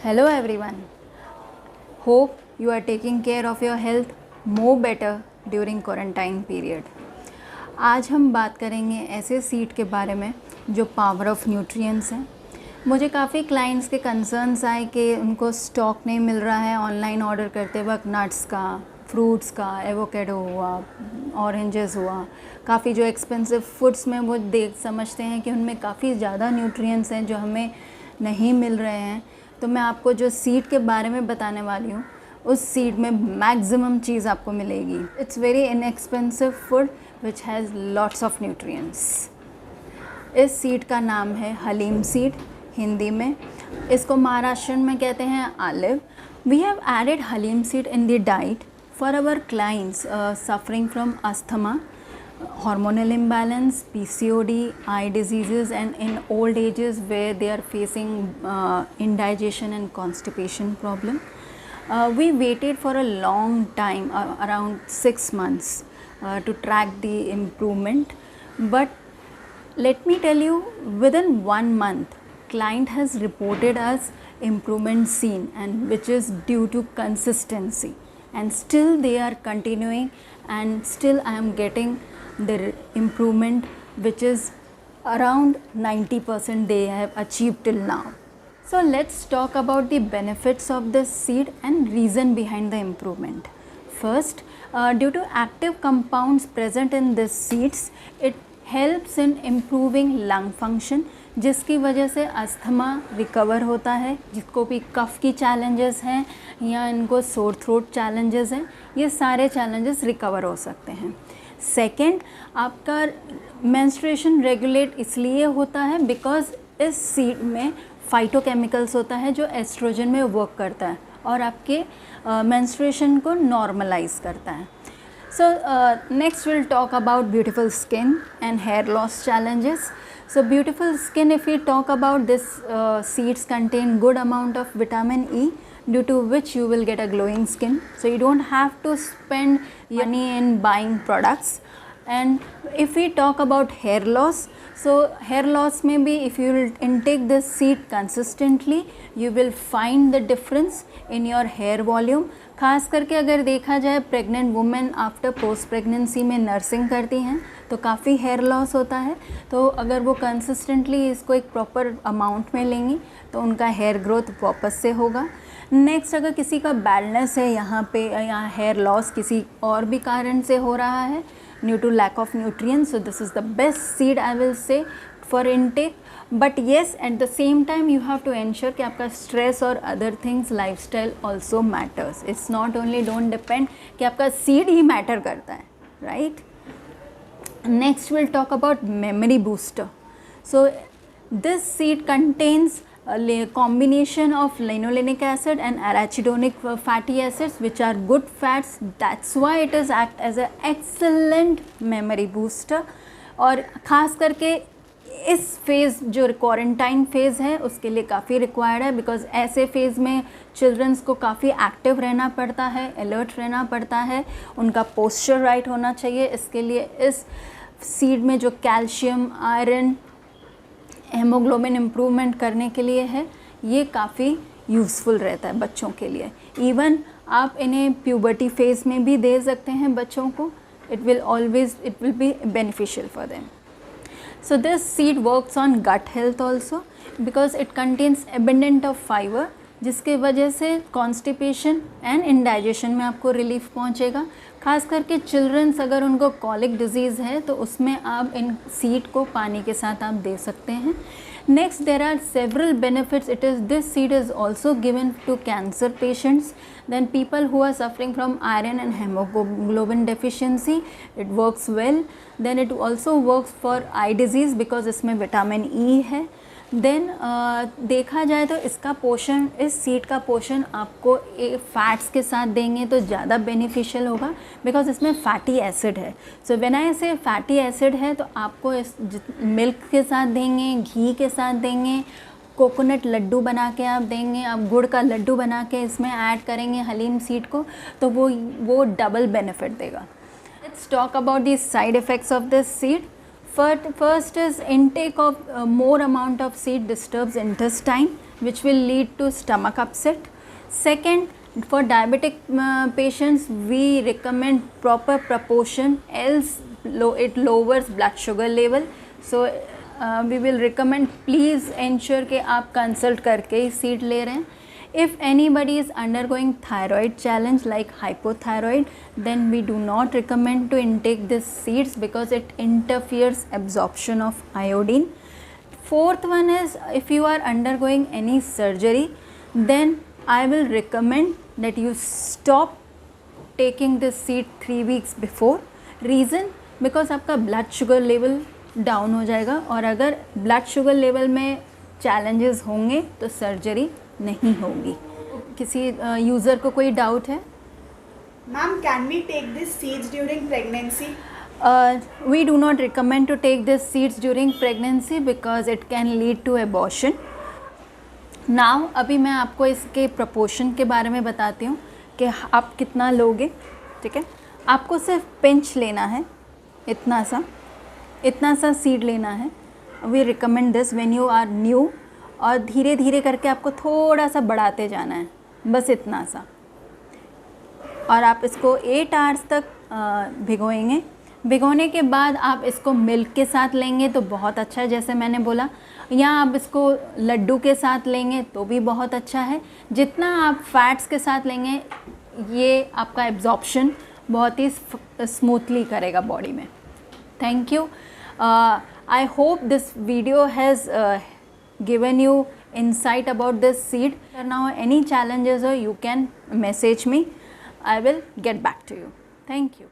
Hello everyone. Hope you are taking care of your health more better during quarantine period. आज हम बात करेंगे ऐसे सीड के बारे में जो पावर ऑफ न्यूट्रिएंट्स हैं। मुझे काफ़ी क्लाइंट्स के कंसर्न्स आए कि उनको स्टॉक नहीं मिल रहा है ऑनलाइन ऑर्डर करते वक्त, नट्स का, फ्रूट्स का, एवोकेडो हुआ, ऑरेंजेस हुआ, काफ़ी जो एक्सपेंसिव फूड्स में वो देख समझते हैं कि उनमें काफ़ी ज़्यादा न्यूट्रिएंट्स हैं जो हमें नहीं मिल रहे हैं। तो मैं आपको जो सीड के बारे में बताने वाली हूँ उस सीड में मैक्सिमम चीज़ आपको मिलेगी। It's very inexpensive food which has lots of nutrients. इस सीड का नाम है हलीम सीड हिंदी में। इसको महाराष्ट्र में कहते हैं आलिव। We have added halim seed in the diet for our clients suffering from asthma, hormonal imbalance, PCOD, eye diseases, and in old ages where they are facing indigestion and constipation problem. We waited for a long time, around 6 months, to track the improvement. But let me tell you, within 1 month, client has reported us improvement seen, and which is due to consistency. And still they are continuing, and still I am getting the improvement which is around 90% they have achieved till now. So let's talk about the benefits of this seed and reason behind the improvement. First, due to active compounds present in this seeds, it helps in improving lung function, जिसकी वजह से asthma recover होता है। जिसको भी कफ़ की challenges हैं या इनको सोर थ्रोट चैलेंजेस हैं, ये सारे चैलेंजेस रिकवर हो सकते हैं। सेकेंड, आपका मेंस्ट्रुएशन रेगुलेट इसलिए होता है बिकॉज इस सीड में फाइटोकेमिकल्स होता है जो एस्ट्रोजन में वर्क करता है और आपके मेंस्ट्रुएशन को नॉर्मलाइज करता है। So next we'll talk about beautiful skin and hair loss challenges. So beautiful skin, if we talk about this, seeds contain good amount of vitamin E, due to which you will get a glowing skin. So you don't have to spend money in buying products. And if we talk about hair loss, so hair loss may be, if you will intake this seed consistently, you will find the difference in your hair volume. खास करके अगर देखा जाए pregnant women after post pregnancy में nursing करती हैं तो काफ़ी हेयर लॉस होता है। तो अगर वो कंसिस्टेंटली इसको एक प्रॉपर अमाउंट में लेंगी तो उनका हेयर ग्रोथ वापस से होगा। नेक्स्ट, अगर किसी का बैडनेस है यहाँ पे, यहाँ हेयर लॉस किसी और भी कारण से हो रहा है due to lack of nutrients, so this is the best seed I will say for intake. But yes, at the same time you have to ensure कि आपका स्ट्रेस और other things lifestyle also matters. It's not only, don't depend कि आपका seed ही matter करता है, right. Next will talk about memory booster. So this seed contains a combination of linolenic acid and arachidonic fatty acids which are good fats. That's why it is act as an excellent memory booster. और ख़ास करके इस phase जो quarantine phase है उसके लिए काफ़ी required है, बिकॉज ऐसे फेज़ में चिल्ड्रंस को काफ़ी एक्टिव रहना पड़ता है, अलर्ट रहना पड़ता है, उनका पोस्चर राइट होना चाहिए। इसके लिए इस सीड में जो कैल्शियम, आयरन, हेमोग्लोबिन इम्प्रूवमेंट करने के लिए है, ये काफ़ी यूज़फुल रहता है बच्चों के लिए। इवन आप इन्हें प्यूबर्टी फेज़ में भी दे सकते हैं बच्चों को। It will be beneficial for them. So this seed works on gut health also because it contains abundant of fiber, जिसके वजह से कॉन्स्टिपेशन एंड इंडाइजेशन में आपको रिलीफ पहुंचेगा। खास करके चिल्ड्रंस अगर उनको कॉलिक डिजीज़ है तो उसमें आप इन सीड को पानी के साथ आप दे सकते हैं। Next, there are several benefits. It is this seed is also given to cancer patients, then people who are suffering from iron and hemoglobin deficiency, it works well. Then it also works for eye disease because इसमें vitamin E है। Then देखा जाए तो इसका पोषण, इस seed का पोषण आपको फैट्स के साथ देंगे तो ज़्यादा बेनिफिशियल होगा बिकॉज इसमें फैटी एसिड है। सो व्हेन आई से फैटी एसिड है तो आपको इस मिल्क के साथ देंगे, घी के साथ देंगे, कोकोनट लड्डू बना के आप देंगे, आप गुड़ का लड्डू बना के इसमें ऐड करेंगे हलीम सीड को, तो वो डबल बेनिफिट देगा। Let's talk about the side effects of this seed. First is intake of more amount of seed disturbs intestine which will lead to stomach upset. Second, for diabetic patients, we recommend proper proportion, else it lowers blood sugar level. So we will recommend, please ensure कि आप consult करके ही seed ले रहे हैं. If anybody is undergoing thyroid challenge like hypothyroid, then we do not recommend to intake these seeds because it interferes absorption of iodine. Fourth one is, if you are undergoing any surgery, then I will recommend that you stop taking this seed 3 weeks before. Reason, because आपका blood sugar level down हो जाएगा, और अगर blood sugar level में challenges होंगे तो surgery नहीं होगी. किसी यूज़र को कोई डाउट है? Ma'am, can we take this seeds during pregnancy? We do not recommend to take these seeds during pregnancy because it can lead to abortion. Now अभी मैं आपको इसके proportion के बारे में बताती हूँ कि आप कितना लोगे. ठीक है, आपको सिर्फ पिंच लेना है, इतना सा सीड लेना है. We recommend this when you are new, और धीरे धीरे करके आपको थोड़ा सा बढ़ाते जाना है, बस इतना सा. और आप इसको 8 आवर्स तक भिगोएंगे. भिगोने के बाद आप इसको मिल्क के साथ लेंगे तो बहुत अच्छा है, जैसे मैंने बोला, या आप इसको लड्डू के साथ लेंगे तो भी बहुत अच्छा है. जितना आप फैट्स के साथ लेंगे, ये आपका एब्जॉर्प्शन बहुत ही स्मूथली करेगा बॉडी में. Thank you. I hope this video has given you insight about this seed. Now any challenges, or you can message me. I will get back to you. Thank you.